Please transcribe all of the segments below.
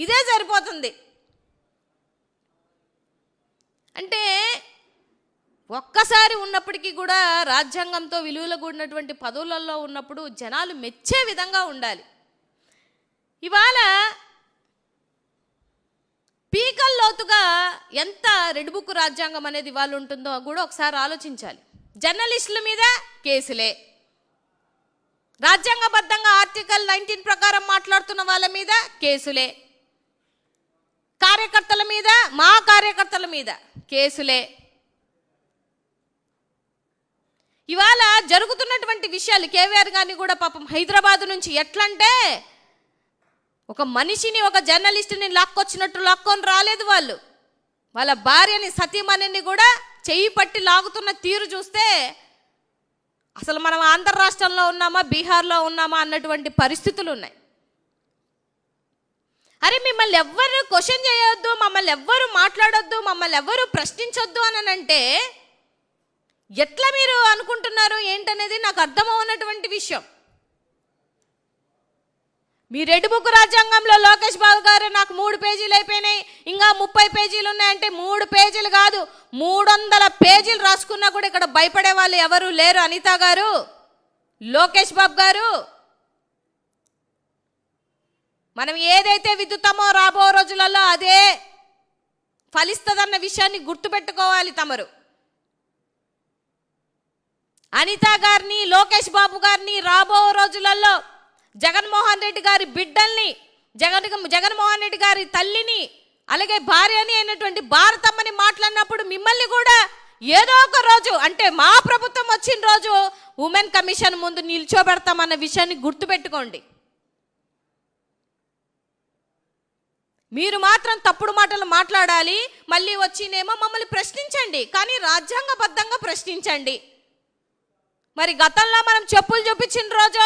ఇదే సరిపోతుంది. అంటే ఒక్కసారి ఉన్నప్పటికీ కూడా రాజ్యాంగంతో విలువలు కూడినటువంటి పదవులలో ఉన్నప్పుడు జనాలు మెచ్చే విధంగా ఉండాలి. ఇవాళ పీకల్లోతుగా ఎంత రెడ్ బుక్ రాజ్యాంగం అనేది ఇవాళ ఉంటుందో కూడా ఒకసారి ఆలోచించాలి. జర్నలిస్టుల మీద కేసులే, రాజ్యాంగబద్ధంగా ఆర్టికల్ 19 ప్రకారం మాట్లాడుతున్న వాళ్ళ మీద కేసులే, కార్యకర్తల మీద, మా కార్యకర్తల మీద కేసులే. ఇవాళ జరుగుతున్నటువంటి విషయాలు కేవీఆర్ గారిని కూడా పాపం హైదరాబాద్ నుంచి ఎట్లంటే ఒక మనిషిని, ఒక జర్నలిస్టుని లాక్కొచ్చినట్టు లాక్కొని రాలేదు వాళ్ళు. వాళ్ళ భార్యని, సతీమణిని కూడా చెయ్యి పట్టి లాగుతున్న తీరు చూస్తే అసలు మనం ఆంధ్ర రాష్ట్రంలో ఉన్నామా, బీహార్లో ఉన్నామా అన్నటువంటి పరిస్థితులు ఉన్నాయి. అరే మిమ్మల్ని ఎవ్వరు క్వశ్చన్ చేయొద్దు, మమ్మల్ని ఎవ్వరు మాట్లాడొద్దు, మమ్మల్ని ఎవ్వరు ప్రశ్నించొద్దు అని అంటే ఎట్లా మీరు అనుకుంటున్నారు ఏంటనేది నాకు అర్థమవునటువంటి విషయం. మీ రెడ్ బుక్ రాజ్యాంగంలో లోకేష్ బాబు గారు నాకు 3 పేజీలు అయిపోయినాయి, ఇంకా 30 పేజీలు ఉన్నాయంటే 3 పేజీలు కాదు 300 పేజీలు రాసుకున్నా కూడా ఇక్కడ భయపడే వాళ్ళు ఎవరు లేరు. అనిత గారు, లోకేష్ బాబు గారు, మనం ఏదైతే విద్దుతామో రాబో రోజులలో అదే ఫలిస్తుందన్న విషయాన్ని గుర్తుపెట్టుకోవాలి తమరు. అనిత గారిని, లోకేష్ బాబు గారిని రాబో రోజులలో జగన్మోహన్ రెడ్డి గారి బిడ్డల్ని, జగన్మోహన్ రెడ్డి గారి తల్లిని, అలాగే భార్యని అయినటువంటి భారతమ్మని మాట్లాడినప్పుడు మిమ్మల్ని కూడా ఏదో ఒక రోజు, అంటే మా ప్రభుత్వం వచ్చిన రోజు ఉమెన్ కమిషన్ ముందు నిల్చోబెడతామన్న విషయాన్ని గుర్తుపెట్టుకోండి. మీరు మాత్రం తప్పుడు మాటలు మాట్లాడాలి, మళ్ళీ వచ్చినేమో మమ్మల్ని ప్రశ్నించండి, కానీ రాజ్యాంగబద్ధంగా ప్రశ్నించండి. మరి గతంలో మనం చెప్పులు చూపించిన రోజు,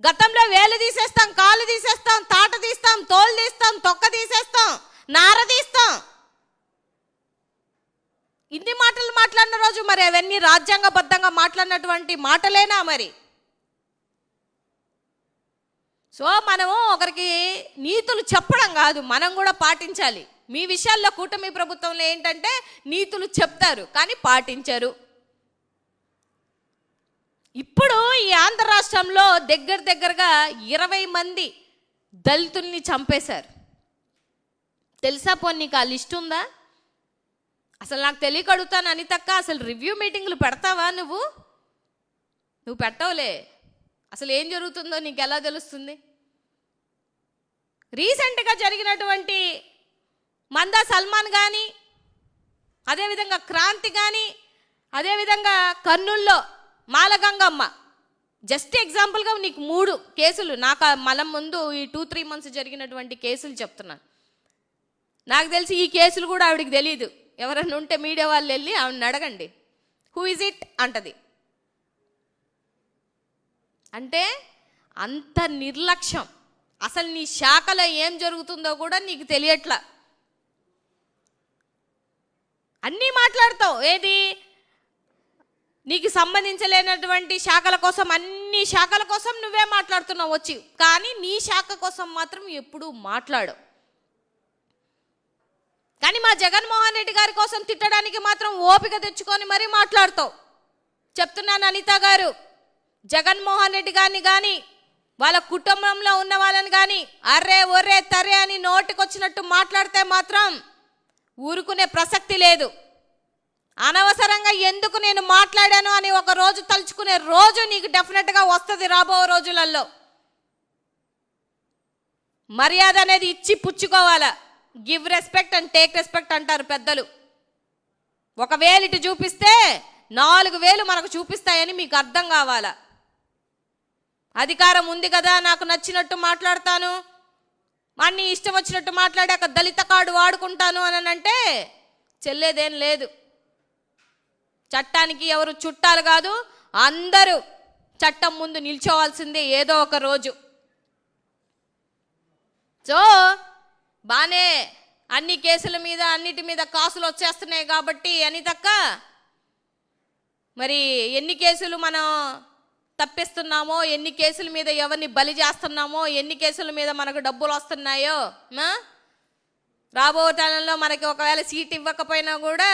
గతంలో వేలు తీసేస్తాం, కాలు తీసేస్తాం, తాట తీస్తాం, తోలు తీస్తాం, తొక్క తీసేస్తాం, నార తీస్తాం, ఇన్ని మాటలు మాట్లాడిన రోజు మరి అవన్నీ రాజ్యాంగబద్ధంగా మాట్లాడినటువంటి మాటలేనా మరి? సో మనము ఒకరికి నీతులు చెప్పడం కాదు, మనం కూడా పాటించాలి. మీ విషయాల్లో కూటమి ప్రభుత్వంలో ఏంటంటే నీతులు చెప్తారు కానీ పాటించరు. ఇప్పుడు ఈ ఆంధ్ర రాష్ట్రంలో దగ్గరగా 20 మంది దళితుల్ని చంపేశారు. తెలుసా? పోనీ నీకు ఆ లిస్ట్ ఉందా? అసలు నాకు తెలియక అడుగుతాను అనితక్క, అసలు రివ్యూ మీటింగ్లు పెడతావా? నువ్వు పెట్టవులే. అసలు ఏం జరుగుతుందో నీకు ఎలా తెలుస్తుంది? రీసెంట్గా జరిగినటువంటి మందా సల్మాన్ కానీ, అదేవిధంగా క్రాంతి కానీ, అదేవిధంగా కర్నూల్లో మాలగంగమ్మ, జస్ట్ ఎగ్జాంపుల్గా నీకు 3 కేసులు, నాకు మళ్ళీ ముందు ఈ 2-3 మంత్స్ జరిగినటువంటి కేసులు చెప్తున్నాను. నాకు తెలిసి ఈ కేసులు కూడా ఆవిడికి తెలియదు. ఎవరైనా ఉంటే మీడియా వాళ్ళు వెళ్ళి ఆవిడని అడగండి, హూ ఇజ్ ఇట్ అంటది. అంటే అంత నిర్లక్ష్యం. అసలు నీ శాఖలో ఏం జరుగుతుందో కూడా నీకు తెలియట్లా. అన్నీ మాట్లాడతావు, ఏది నీకు సంబంధించలేనటువంటి శాఖల కోసం, అన్ని శాఖల కోసం నువ్వే మాట్లాడుతున్నావు వచ్చి, కానీ నీ శాఖ కోసం మాత్రం ఎప్పుడూ మాట్లాడు. కానీ మా జగన్మోహన్ రెడ్డి గారి కోసం తిట్టడానికి మాత్రం ఓపిక తెచ్చుకొని మరీ మాట్లాడతావు. చెప్తున్నాను అనిత గారు, జగన్మోహన్ రెడ్డి గారిని కానీ వాళ్ళ కుటుంబంలో ఉన్న వాళ్ళని కానీ అర్రే ఒర్రే తరే అని నోటికొచ్చినట్టు మాట్లాడితే మాత్రం ఊరుకునే ప్రసక్తి లేదు. అనవసరంగా ఎందుకు నేను మాట్లాడాను అని ఒక రోజు తలుచుకునే రోజు నీకు డెఫినెట్గా వస్తుంది రాబో రోజులలో. మర్యాద అనేది ఇచ్చి పుచ్చుకోవాలా. Give respect and take respect అంటారు పెద్దలు. 1,000 ఇటు చూపిస్తే 4,000 మనకు చూపిస్తాయని మీకు అర్థం కావాలా. అధికారం ఉంది కదా, నాకు నచ్చినట్టు మాట్లాడతాను, అన్నీ ఇష్టం వచ్చినట్టు మాట్లాడాక దళిత కార్డు వాడుకుంటాను అని అంటే చెల్లేదేం లేదు. చట్టానికి ఎవరు చుట్టాలు కాదు, అందరూ చట్టం ముందు నిల్చోవాల్సిందే ఏదో ఒక రోజు. సో బానే అన్ని కేసుల మీద అన్నిటి మీద కాసులు వచ్చేస్తున్నాయి కాబట్టి అనితక్క, మరి ఎన్ని కేసులు మనం తప్పిస్తున్నామో, ఎన్ని కేసుల మీద ఎవరిని బలి చేస్తున్నామో, ఎన్ని కేసుల మీద మనకు డబ్బులు వస్తున్నాయో, రాబో కాలంలో మనకి ఒకవేళ సీట్ ఇవ్వకపోయినా కూడా